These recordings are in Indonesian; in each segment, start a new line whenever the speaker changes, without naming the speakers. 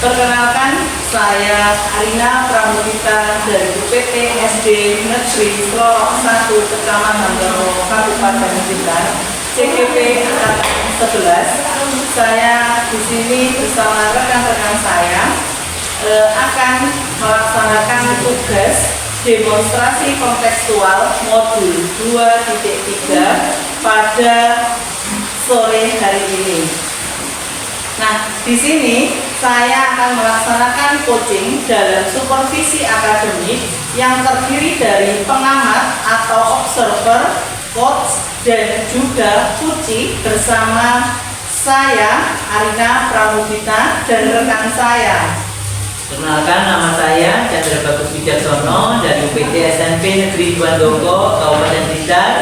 Perkenalkan, saya Arina Pramudita dari UPT SD Negeri Slorok 1 Kecamatan Doro, Kabupaten Blitar, CGP Angkatan 11. Saya di sini bersama rekan-rekan saya akan melaksanakan tugas demonstrasi kontekstual modul 2.3 pada sore hari ini. Nah, di sini saya akan melaksanakan coaching dalam supervisi akademik yang terdiri dari pengamat atau observer, coach, dan juga puci bersama saya, Arina Pramudita, dan rekan saya.
Perkenalkan, nama saya Chandra Bagus Wijaksono dari UPT SMP Negeri Dwandoko, Kabupaten Blitar.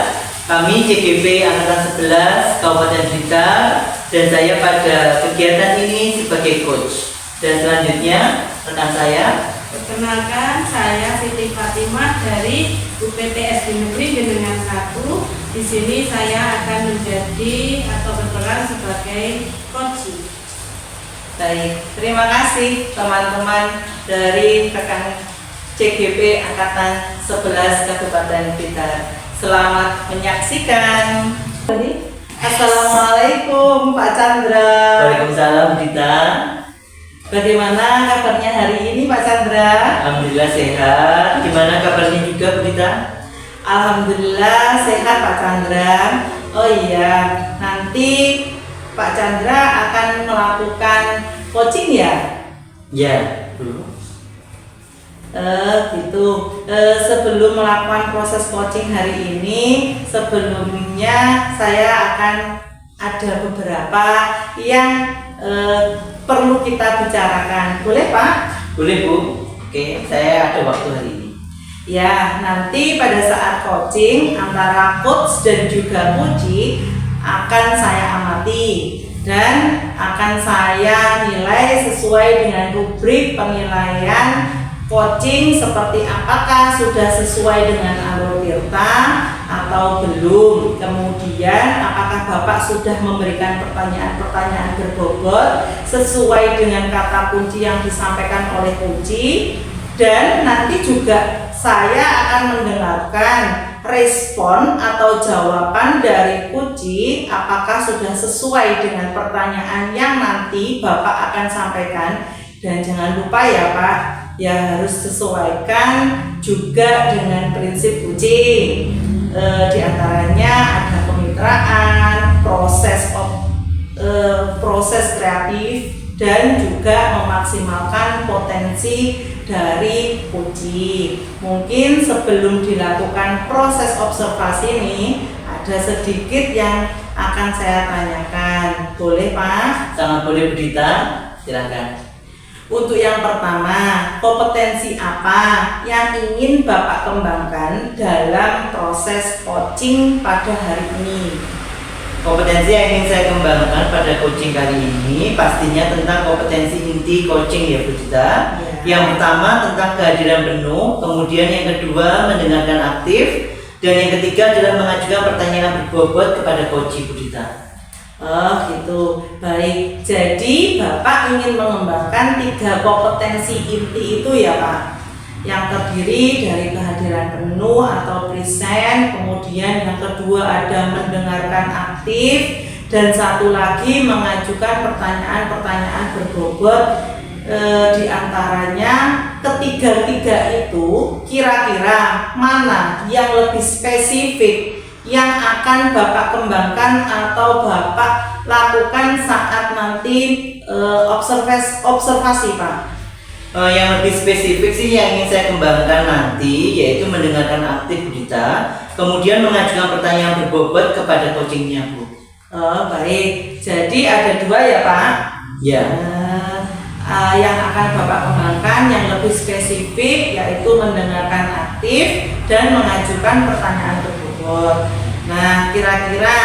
Kami CGP Angkatan 11 Kabupaten Blitar, dan saya pada kegiatan ini sebagai coach. Dan selanjutnya rekan saya.
Perkenalkan, saya Siti Fatimah dari UPT SD Negeri Genengan 1. Di sini saya akan menjadi atau berperan sebagai coach.
Baik, terima kasih teman-teman dari rekan CGP Angkatan 11 Kabupaten Blitar. Selamat menyaksikan. Assalamualaikum Pak Chandra.
Waalaikumsalam Dita.
Bagaimana kabarnya hari ini Pak Chandra?
Alhamdulillah sehat. Gimana kabarnya juga Bu Dita?
Alhamdulillah sehat Pak Chandra. Oh iya, nanti Pak Chandra akan melakukan coaching ya?
Ya, Bu.
Gitu. Sebelum melakukan proses coaching hari ini, sebelumnya saya akan ada beberapa yang perlu kita bicarakan. Boleh Pak?
Boleh Bu. Oke, saya ada waktu hari ini.
Ya, nanti pada saat coaching antara coach dan juga puji akan saya amati dan akan saya nilai sesuai dengan rubrik penilaian coaching, seperti apakah sudah sesuai dengan alur tirta atau belum. Kemudian apakah Bapak sudah memberikan pertanyaan-pertanyaan berbobot sesuai dengan kata kunci yang disampaikan oleh kunci. Dan nanti juga saya akan mendengarkan respon atau jawaban dari kunci apakah sudah sesuai dengan pertanyaan yang nanti Bapak akan sampaikan. Dan jangan lupa ya Pak, ya harus sesuaikan juga dengan prinsip coaching. Di antaranya ada kemitraan, proses kreatif, dan juga memaksimalkan potensi dari puji. Mungkin sebelum dilakukan proses observasi ini ada sedikit yang akan saya tanyakan. Boleh Pak?
Sangat boleh Bu Dita. Silakan.
Untuk yang pertama, kompetensi apa yang ingin Bapak kembangkan dalam proses coaching pada hari ini?
Kompetensi yang ingin saya kembangkan pada coaching kali ini pastinya tentang kompetensi inti coaching ya Bu Dita.
Ya.
Yang pertama tentang kehadiran penuh, kemudian yang kedua mendengarkan aktif, dan yang ketiga adalah mengajukan pertanyaan berbobot kepada coach Bu Dita.
Oh gitu, baik. Jadi Bapak ingin mengembangkan 3 kompetensi inti itu ya Pak, yang terdiri dari kehadiran penuh atau present, kemudian yang kedua ada mendengarkan aktif, dan satu lagi mengajukan pertanyaan-pertanyaan berbobot. Di antaranya ketiga-tiga itu kira-kira mana yang lebih spesifik yang akan Bapak kembangkan atau Bapak lakukan saat nanti observasi Pak?
Yang lebih spesifik sih yang ingin saya kembangkan nanti yaitu mendengarkan aktif Bu Dita, kemudian mengajukan pertanyaan berbobot kepada coachingnya Bu.
Oh baik, jadi ada 2 ya Pak?
Ya.
Yang akan Bapak kembangkan yang lebih spesifik yaitu mendengarkan aktif dan mengajukan pertanyaan berbobot. Nah, kira-kira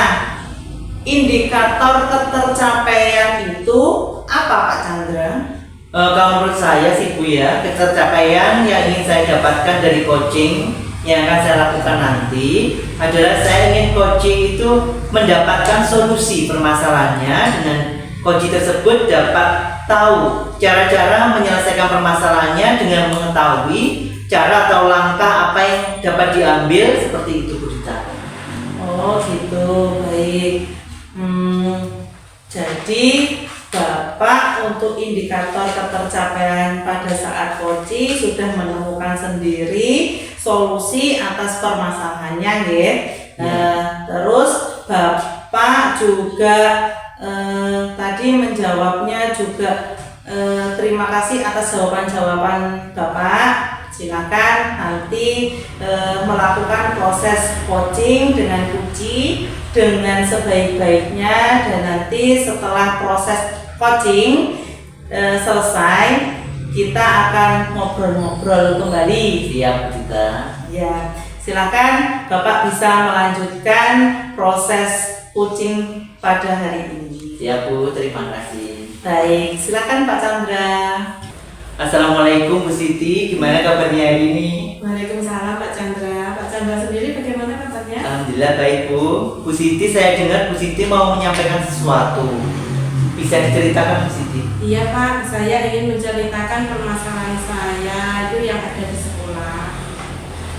indikator ketercapaian itu apa Pak Chandra?
Kalau menurut saya sih Bu ya, ketercapaian yang ingin saya dapatkan dari coaching yang akan saya lakukan nanti adalah saya ingin coaching itu mendapatkan solusi permasalahannya, dengan coaching tersebut dapat tahu cara-cara menyelesaikan permasalahannya dengan mengetahui cara atau langkah apa yang dapat diambil, seperti itu Bu Dita.
Oh gitu, baik. Jadi Bapak untuk indikator ketercapaian pada saat coaching sudah menemukan sendiri solusi atas permasalahannya, ya. Terus Bapak juga tadi menjawabnya juga. Terima kasih atas jawaban-jawaban Bapak. Silakan nanti melakukan proses coaching dengan Puji dengan sebaik-baiknya, dan nanti setelah proses coaching selesai kita akan ngobrol-ngobrol kembali.
Siap Bu Dita.
Ya, silakan Bapak bisa melanjutkan proses coaching pada hari ini.
Siap Bu, terima kasih.
Baik, silakan Pak Chandra.
Assalamualaikum Bu Siti, gimana kabarnya hari ini?
Waalaikumsalam Pak Chandra. Pak Chandra sendiri bagaimana kabarnya?
Alhamdulillah baik Bu. Bu Siti, saya dengar Bu Siti mau menyampaikan sesuatu. Bisa diceritakan Bu Siti?
Iya Pak, saya ingin menceritakan permasalahan saya itu yang ada di sekolah.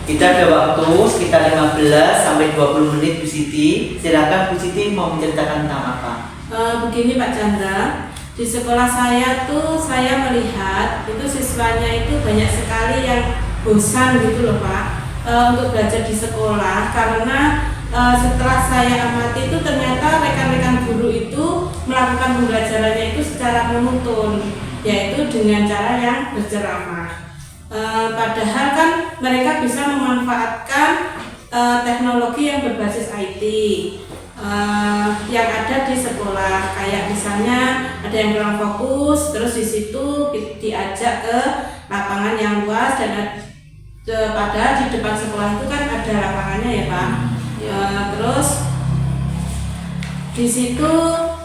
Kita ada waktu sekitar 15 sampai 20 menit Bu Siti. Silakan Bu Siti mau menceritakan tentang apa?
Begini Pak Chandra, di sekolah saya tuh saya melihat itu siswanya itu banyak sekali yang bosan gitu loh Pak, untuk belajar di sekolah, karena setelah saya amati itu ternyata rekan-rekan guru itu melakukan pembelajarannya itu secara monoton, yaitu dengan cara yang berceramah. Padahal kan mereka bisa memanfaatkan teknologi yang berbasis IT yang ada di sekolah, kayak misalnya ada yang kurang fokus, terus di situ diajak ke lapangan yang luas, dan padahal di depan sekolah itu kan ada lapangannya ya Pak. Terus di situ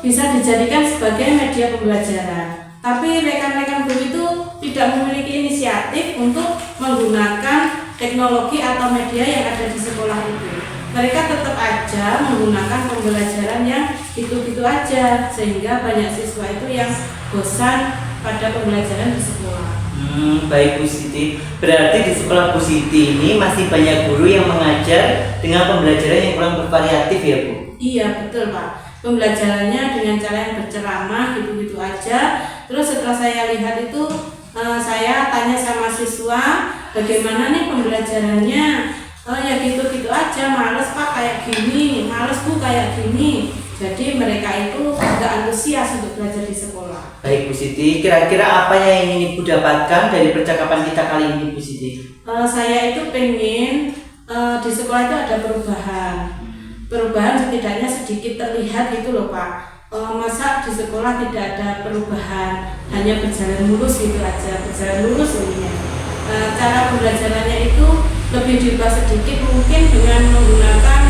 bisa dijadikan sebagai media pembelajaran. Tapi rekan-rekan guru itu tidak memiliki inisiatif untuk menggunakan teknologi atau media yang ada di sekolah itu. Mereka tetap aja menggunakan pembelajaran yang gitu-gitu aja, sehingga banyak siswa itu yang bosan pada pembelajaran di sekolah.
Baik Bu Siti, berarti di sekolah Bu Siti ini masih banyak guru yang mengajar dengan pembelajaran yang kurang bervariatif ya Bu?
Iya betul Pak, pembelajarannya dengan cara yang berceramah gitu-gitu aja. Terus setelah saya lihat itu, saya tanya sama siswa, bagaimana nih pembelajarannya? Ya gitu-gitu aja, males Pak kayak gini, males Bu kayak gini. Jadi mereka itu gak antusias untuk belajar di sekolah.
Baik Bu Siti, kira-kira apa yang ingin Ibu dapatkan dari percakapan kita kali ini Bu Siti?
Saya itu pengen di sekolah itu ada perubahan setidaknya sedikit terlihat gitu loh Pak. Masa di sekolah tidak ada perubahan, hanya berjalan lurus gitu aja, berjalan lurus ini. Cara pembelajarannya itu lebih diubah sedikit, mungkin dengan menggunakan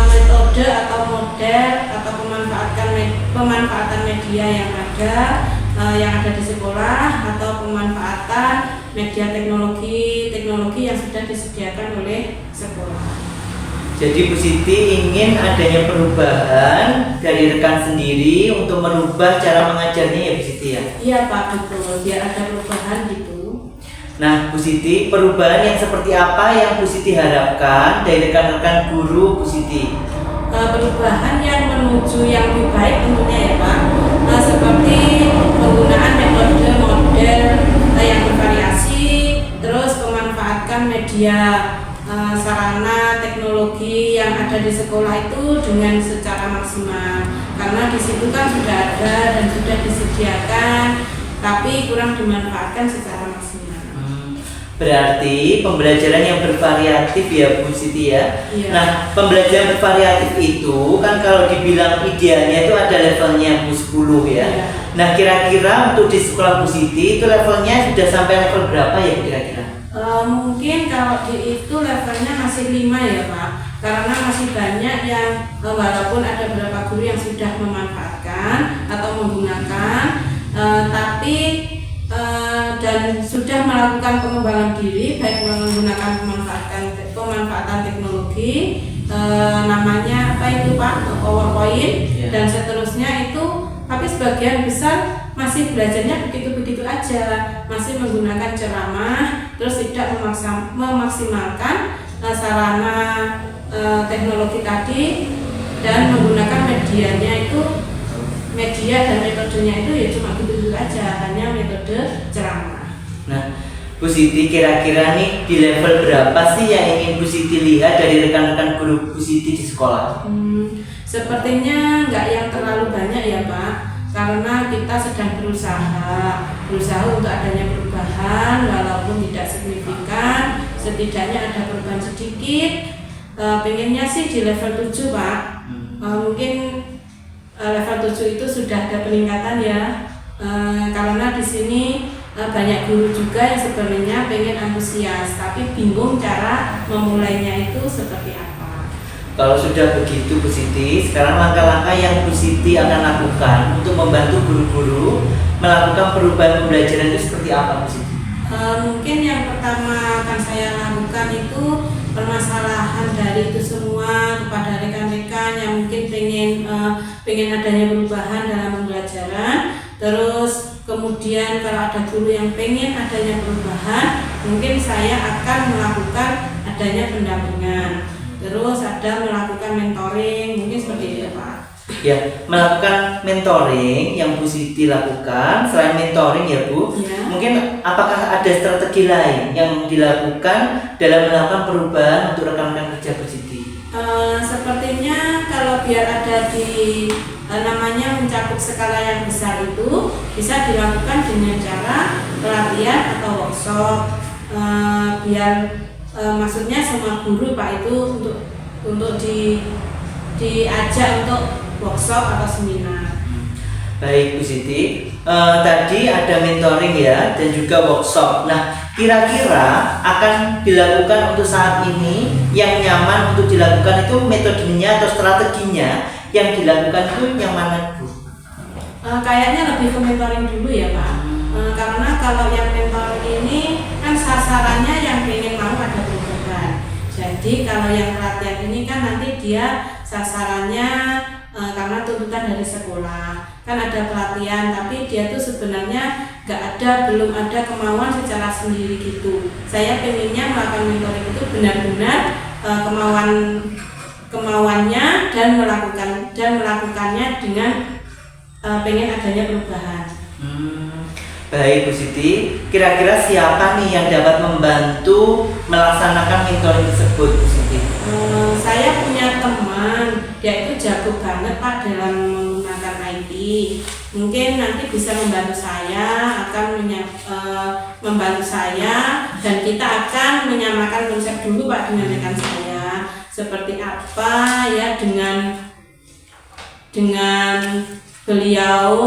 metode atau model atau pemanfaatan media yang ada di sekolah, atau pemanfaatan media teknologi yang sudah disediakan oleh sekolah.
Jadi Bu Siti ingin adanya perubahan dari rekan sendiri untuk merubah cara mengajarnya ya Bu Siti ya?
Iya Pak, betul, biar ada perubahan gitu.
Nah Bu Siti, perubahan yang seperti apa yang Bu Siti harapkan dari rekan-rekan guru Bu Siti?
Perubahan yang menuju yang lebih baik tentunya ya Pak, seperti penggunaan metode model yang bervariasi, terus memanfaatkan media sarana teknologi yang ada di sekolah itu dengan secara maksimal, karena di situ kan sudah ada dan sudah disediakan, tapi kurang dimanfaatkan secara maksimal.
Berarti pembelajaran yang bervariatif ya Bu Siti ya.
Iya.
Nah pembelajaran bervariatif itu kan kalau dibilang idealnya itu ada levelnya Bu 10 ya.
Iya.
Nah kira-kira untuk di sekolah Bu Siti itu levelnya sudah sampai level berapa ya kira-kira?
Mungkin kalau itu levelnya masih 5 ya Pak, karena masih banyak yang walaupun ada beberapa guru yang sudah memanfaatkan atau menggunakan, tapi dan sudah melakukan pengembangan diri, baik menggunakan pemanfaatan teknologi, namanya apa itu Pak, PowerPoint dan seterusnya itu, tapi sebagian besar masih belajarnya begitu-begitu aja, masih menggunakan ceramah, terus tidak memaksimalkan sarana teknologi tadi, dan menggunakan medianya itu, media dan metodenya itu ya cuma gitu-gitu aja, hanya metode ceramah.
Nah, Bu Siti, kira-kira nih di level berapa sih yang ingin Bu Siti lihat dari rekan-rekan guru Bu Siti di sekolah?
Sepertinya nggak yang terlalu banyak ya Pak, karena kita sedang berusaha untuk adanya perubahan, walaupun tidak signifikan, setidaknya ada perubahan sedikit. Pengennya sih di level 7 Pak. Mungkin level 7 itu sudah ada peningkatan ya, karena di sini banyak guru juga yang sebenarnya pengen antusias, tapi bingung cara memulainya itu seperti apa.
Kalau sudah begitu Bu Siti, sekarang langkah-langkah yang Bu Siti akan lakukan untuk membantu guru-guru melakukan perubahan pembelajaran itu seperti apa Bu Siti?
Mungkin yang pertama akan saya lakukan itu permasalahan dari itu semua kepada rekan-rekan yang mungkin pengen adanya perubahan dalam pembelajaran. Terus kemudian kalau ada guru yang pengen adanya perubahan, mungkin saya akan melakukan adanya pendampingan. Terus ada melakukan mentoring, mungkin seperti itu Pak.
Ya, melakukan mentoring yang Bu Siti lakukan. Selain mentoring ya Bu,
Ya.
mungkin apakah ada strategi lain yang dilakukan dalam melakukan perubahan untuk rekan-rekan kerja Bu Siti?
Sepertinya kalau biar ada di namanya mencakup skala yang besar itu bisa dilakukan dengan cara pelatihan atau workshop, biar maksudnya semua guru Pak itu untuk diajak untuk workshop atau seminar.
Baik Bu Siti, tadi ada mentoring ya dan juga workshop. Nah, kira-kira akan dilakukan untuk saat ini yang nyaman untuk dilakukan itu metodenya atau strateginya yang dilakukan itu yang mana Bu?
Kayaknya lebih ke mentoring dulu ya Pak. Karena kalau yang mentoring ini kan sasarannya yang pengen mau ada perubahan. Jadi kalau yang pelatihan ini kan nanti dia sasarannya karena tuntutan dari sekolah kan ada pelatihan, tapi dia tuh sebenarnya belum ada kemauan secara sendiri gitu. Saya pengennya melakukan mentoring itu benar-benar kemauannya dan melakukannya dengan pengen adanya perubahan.
Baik Bu Siti, kira-kira siapa nih yang dapat membantu melaksanakan mentoring tersebut Bu Siti?
Saya punya teman, dia itu jago banget Pak dalam menggunakan IT. Mungkin nanti bisa membantu saya, membantu saya, dan kita akan menyamakan konsep dulu Pak dengan rekan saya. Seperti apa ya dengan beliau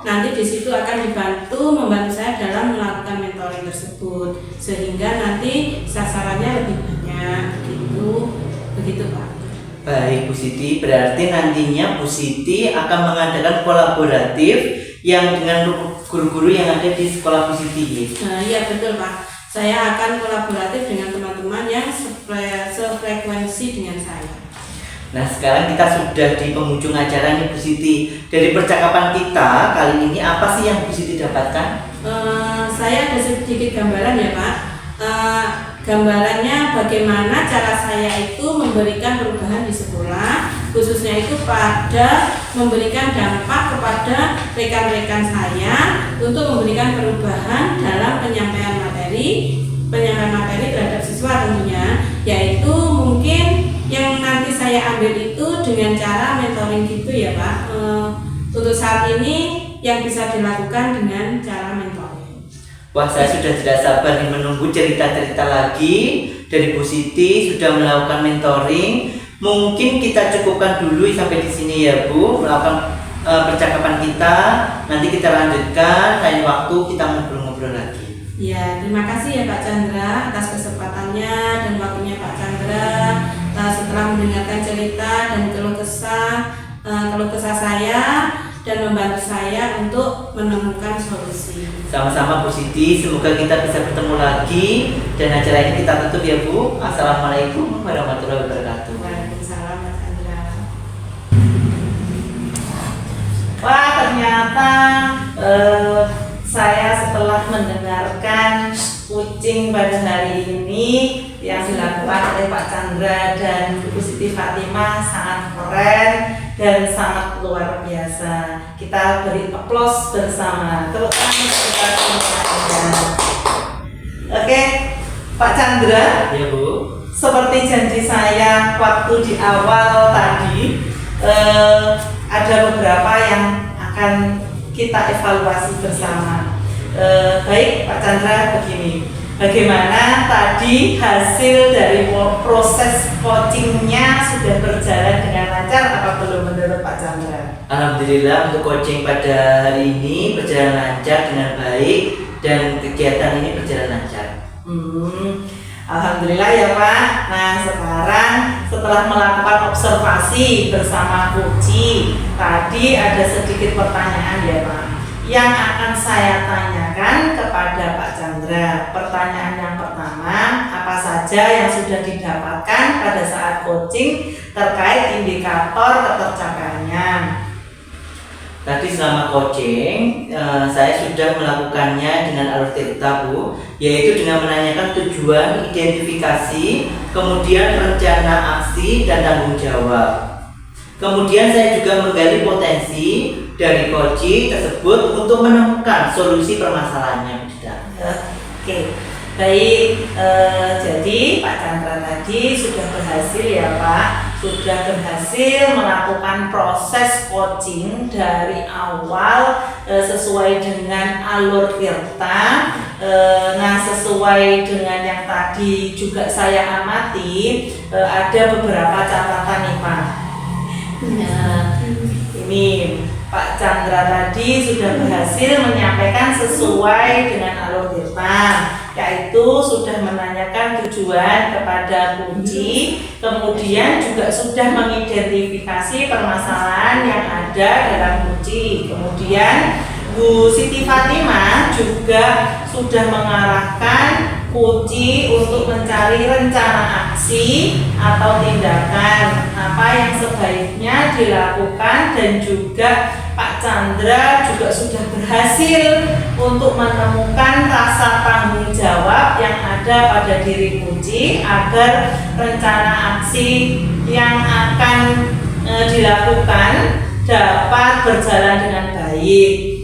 nanti di situ akan membantu saya dalam melakukan mentoring tersebut, sehingga nanti sasarannya lebih banyak begitu Pak.
Baik Bu Siti, berarti nantinya Bu Siti akan mengadakan kolaboratif yang dengan guru-guru yang ada di sekolah Bu Siti.
Iya betul Pak, saya akan kolaboratif dengan teman-teman yang sefrekuensi dengan saya.
Nah, sekarang kita sudah di penghujung acara nih Bu Siti. Dari percakapan kita kali ini apa sih yang Bu Siti dapatkan?
Saya ada sedikit gambaran ya Pak. Gambarannya bagaimana cara saya itu memberikan perubahan di sekolah, khususnya itu pada memberikan dampak kepada rekan-rekan saya untuk memberikan perubahan dalam penyampaian materi terhadap siswa tentunya, yaitu mungkin yang nanti saya ambil itu dengan cara mentoring gitu ya Pak. Untuk saat ini yang bisa dilakukan dengan cara mentoring.
Wah, saya sudah tidak sabar nih menunggu cerita-cerita lagi dari Bu Siti sudah melakukan mentoring. Mungkin kita cukupkan dulu sampai di sini ya Bu, melakukan percakapan kita. Nanti kita lanjutkan lain waktu kita ngobrol-ngobrol lagi.
Ya, terima kasih ya Pak Chandra atas kesempatannya dan waktunya Pak Chandra. Setelah mendengarkan cerita dan keluh kesah saya dan membantu saya untuk menemukan solusi.
Sama-sama Bu Siti, semoga kita bisa bertemu lagi dan acara ini kita tutup ya Bu. Assalamualaikum warahmatullahi wabarakatuh.
Waalaikumsalam Pak Chandra.
Wah, ternyata saya setelah mendengarkan coaching pada hari ini yang dilakukan oleh Pak Chandra dan Bu Siti Fatimah sangat keren dan sangat luar biasa. Kita beri aplaus bersama. Tepuk tangan kita semuanya. Oke, Pak Chandra.
Ya Bu.
Seperti janji saya waktu di awal tadi, ada beberapa yang akan kita evaluasi bersama. Baik Pak Chandra, begini, bagaimana tadi hasil dari proses coachingnya sudah berjalan dengan lancar apa belum menurut Pak Chandra?
Alhamdulillah untuk coaching pada hari ini berjalan lancar dengan baik dan kegiatan ini berjalan lancar.
Alhamdulillah ya Pak. Nah sekarang setelah melakukan observasi bersama Puji, tadi ada sedikit pertanyaan ya Pak yang akan saya tanyakan kepada Pak Chandra. Pertanyaan yang pertama, apa saja yang sudah didapatkan pada saat coaching terkait indikator ketercapaiannya?
Tadi selama coaching, saya sudah melakukannya dengan alur tirta Bu, yaitu dengan menanyakan tujuan, identifikasi, kemudian rencana aksi dan tanggung jawab. Kemudian saya juga menggali potensi dari coaching tersebut untuk menemukan solusi permasalahannya.
Oke, baik. Jadi Pak Chandra tadi sudah berhasil ya Pak, sudah berhasil melakukan proses coaching dari awal sesuai dengan alur tirta. Nah sesuai dengan yang tadi juga saya amati, ada beberapa catatan nih Pak. Nah, ini Pak Chandra tadi sudah berhasil menyampaikan sesuai dengan alur tirta, yaitu sudah menanyakan tujuan kepada Puji, kemudian juga sudah mengidentifikasi permasalahan yang ada dalam Puji, kemudian Bu Siti Fatimah juga sudah mengarahkan Puji untuk mencari rencana aksi atau tindakan apa yang sebaiknya dilakukan, dan juga Pak Chandra juga sudah berhasil untuk menemukan rasa tanggung jawab yang ada pada diri Puji agar rencana aksi yang akan dilakukan dapat berjalan dengan baik.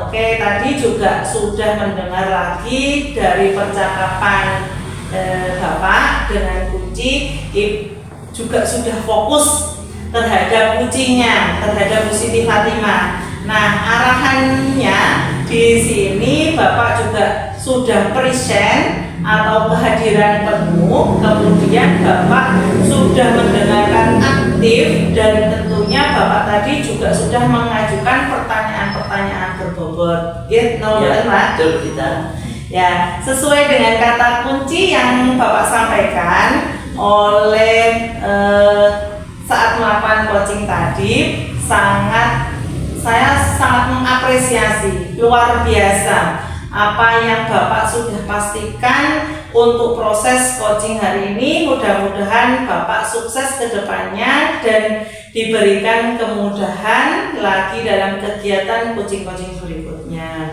Oke, tadi juga sudah mendengar lagi dari percakapan Bapak dengan Puji, juga sudah fokus terhadap Pujinya, terhadap Bu Siti Fatimah. Nah, arahannya di sini Bapak juga sudah present atau kehadiran penuh, kemudian Bapak sudah mendengarkan aktif, dan tentunya Bapak tadi juga sudah mengajukan pertanyaan-pertanyaan berbobot. Gitu, Pak?
Betul kita.
Ya, sesuai dengan kata kunci yang Bapak sampaikan oleh saat melakukan coaching tadi, saya sangat mengapresiasi, luar biasa apa yang Bapak sudah pastikan untuk proses coaching hari ini. Mudah-mudahan Bapak sukses ke depannya dan diberikan kemudahan lagi dalam kegiatan coaching-coaching berikutnya.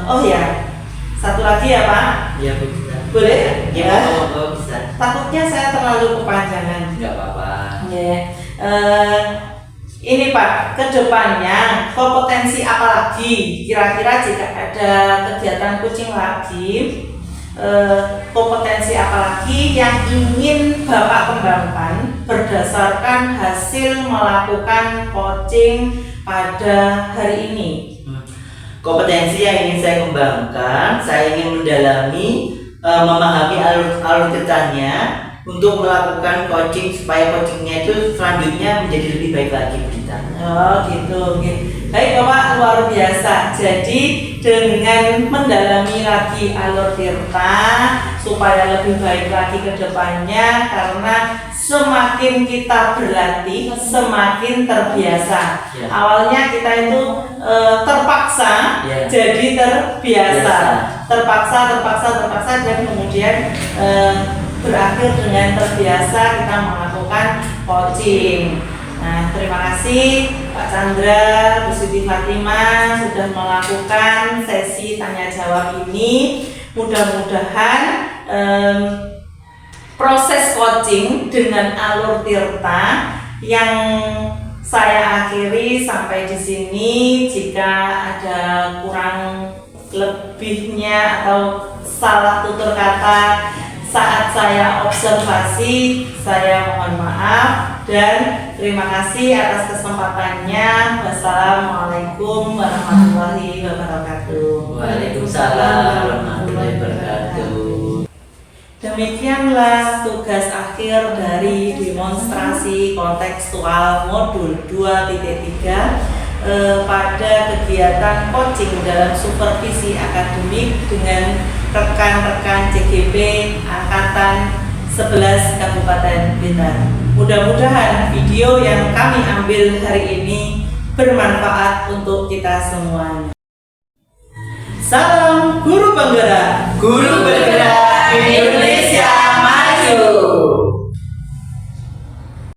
Oh ya, satu lagi ya Pak.
Ya Bu.
Boleh?
Ya, bisa.
Takutnya saya terlalu kepanjangan.
Enggak apa-apa.
Ya. Ini Pak, kedepannya kompetensi apa lagi? Kira-kira jika ada kegiatan coaching lagi, kompetensi apa lagi yang ingin Bapak kembangkan berdasarkan hasil melakukan coaching pada hari ini?
Kompetensi yang ingin saya kembangkan, saya ingin mendalami, memahami alur ceritanya untuk melakukan coaching supaya coachingnya itu selanjutnya menjadi lebih baik lagi kita.
Oh gitu, baik Bapak, luar biasa. Jadi dengan mendalami lagi alur tirta supaya lebih baik lagi ke depannya, karena semakin kita berlatih semakin terbiasa.
Ya.
Awalnya kita itu terpaksa,
Ya.
jadi terbiasa,
Biasa.
terpaksa dan kemudian berakhir dengan terbiasa kita melakukan coaching. Nah, terima kasih Pak Chandra, Bu Siti Fatimah sudah melakukan sesi tanya jawab ini. Mudah-mudahan proses coaching dengan Alur Tirta yang saya akhiri sampai di sini. Jika ada kurang lebihnya atau salah tutur kata saat saya observasi, saya mohon maaf dan terima kasih atas kesempatannya. Wassalamualaikum warahmatullahi wabarakatuh.
Waalaikumsalam warahmatullahi wabarakatuh.
Demikianlah tugas akhir dari demonstrasi kontekstual modul 2.3 pada kegiatan coaching dalam supervisi akademik dengan rekan-rekan CGP Angkatan 11 Kabupaten Blitar. Mudah-mudahan video yang kami ambil hari ini bermanfaat untuk kita semuanya. Salam Guru Penggerak.
Guru